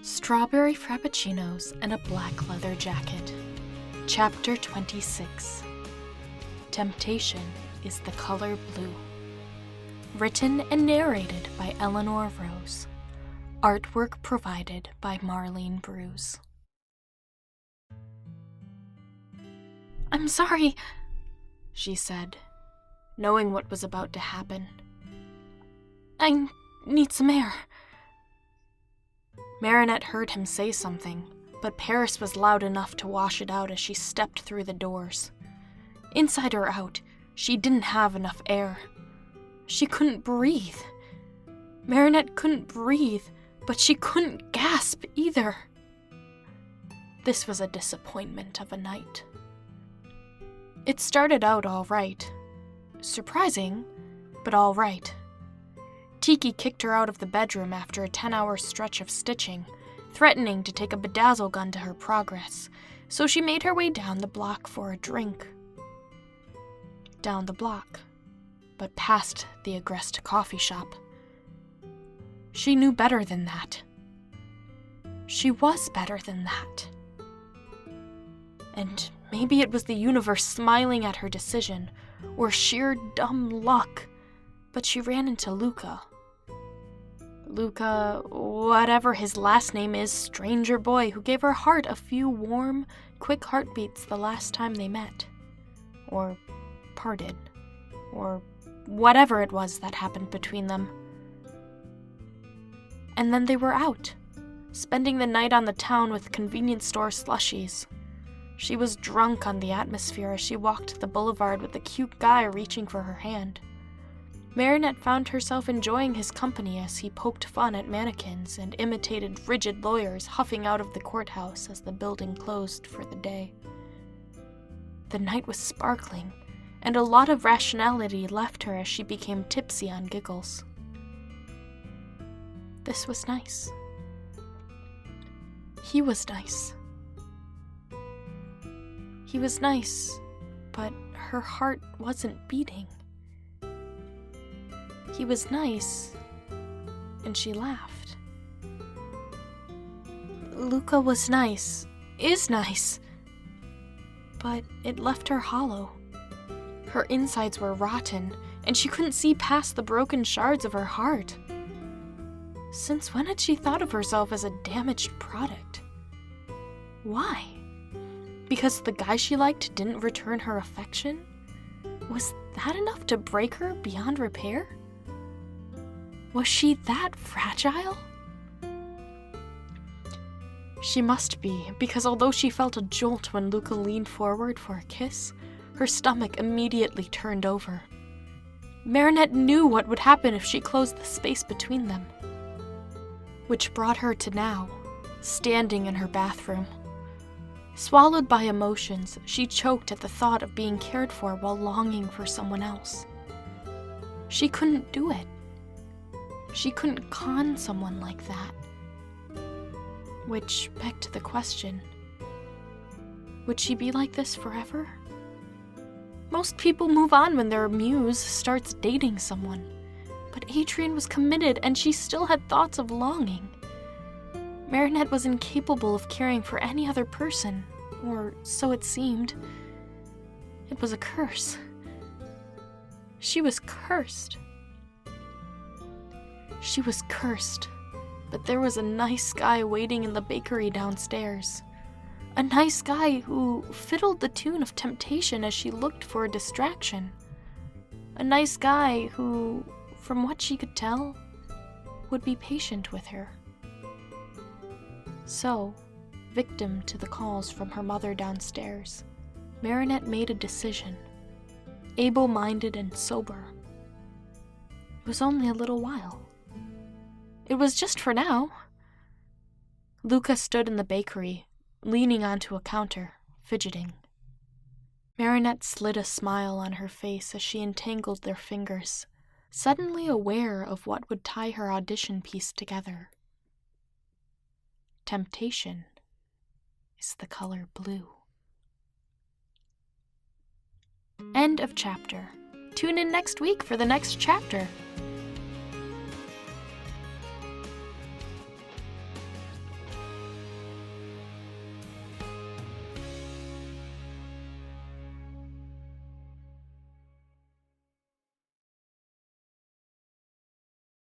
Strawberry Frappuccinos and a Black Leather Jacket. Chapter 26. Temptation is the color blue. Written and narrated by Eleanor Rose. Artwork provided by Marlene Bruce. "I'm sorry," she said, knowing what was about to happen. "I need some air." Marinette heard him say something, but Paris was loud enough to wash it out as she stepped through the doors. Inside or out, she didn't have enough air. She couldn't breathe. Marinette couldn't breathe, but she couldn't gasp either. This was a disappointment of a night. It started out all right. Surprising, but all right. Tiki kicked her out of the bedroom after a 10-hour stretch of stitching, threatening to take a bedazzle gun to her progress, so she made her way down the block for a drink. Down the block, but past the Agreste coffee shop. She knew better than that. She was better than that. And maybe it was the universe smiling at her decision, or sheer dumb luck, but she ran into Luca. Luca, whatever his last name is, stranger boy who gave her heart a few warm, quick heartbeats the last time they met. Or parted. Or whatever it was that happened between them. And then they were out, spending the night on the town with convenience store slushies. She was drunk on the atmosphere as she walked the boulevard with the cute guy reaching for her hand. Marinette found herself enjoying his company as he poked fun at mannequins and imitated rigid lawyers huffing out of the courthouse as the building closed for the day. The night was sparkling, and a lot of rationality left her as she became tipsy on giggles. This was nice. He was nice. He was nice, but her heart wasn't beating. He was nice, and she laughed. Luca was nice, is nice, but it left her hollow. Her insides were rotten, and she couldn't see past the broken shards of her heart. Since when had she thought of herself as a damaged product? Why? Because the guy she liked didn't return her affection? Was that enough to break her beyond repair? Was she that fragile? She must be, because although she felt a jolt when Luca leaned forward for a kiss, her stomach immediately turned over. Marinette knew what would happen if she closed the space between them. Which brought her to now, standing in her bathroom. Swallowed by emotions, she choked at the thought of being cared for while longing for someone else. She couldn't do it. She couldn't con someone like that. Which begged the question, would she be like this forever? Most people move on when their muse starts dating someone, but Adrian was committed and she still had thoughts of longing. Marinette was incapable of caring for any other person, or so it seemed. It was a curse. She was cursed. She was cursed, but there was a nice guy waiting in the bakery downstairs. A nice guy who fiddled the tune of Temptation as she looked for a distraction. A nice guy who, from what she could tell, would be patient with her. So, victim to the calls from her mother downstairs, Marinette made a decision, able-minded and sober. It was only a little while. It was just for now. Luca stood in the bakery, leaning onto a counter, fidgeting. Marinette slid a smile on her face as she entangled their fingers, suddenly aware of what would tie her audition piece together. Temptation is the color blue. End of chapter. Tune in next week for the next chapter.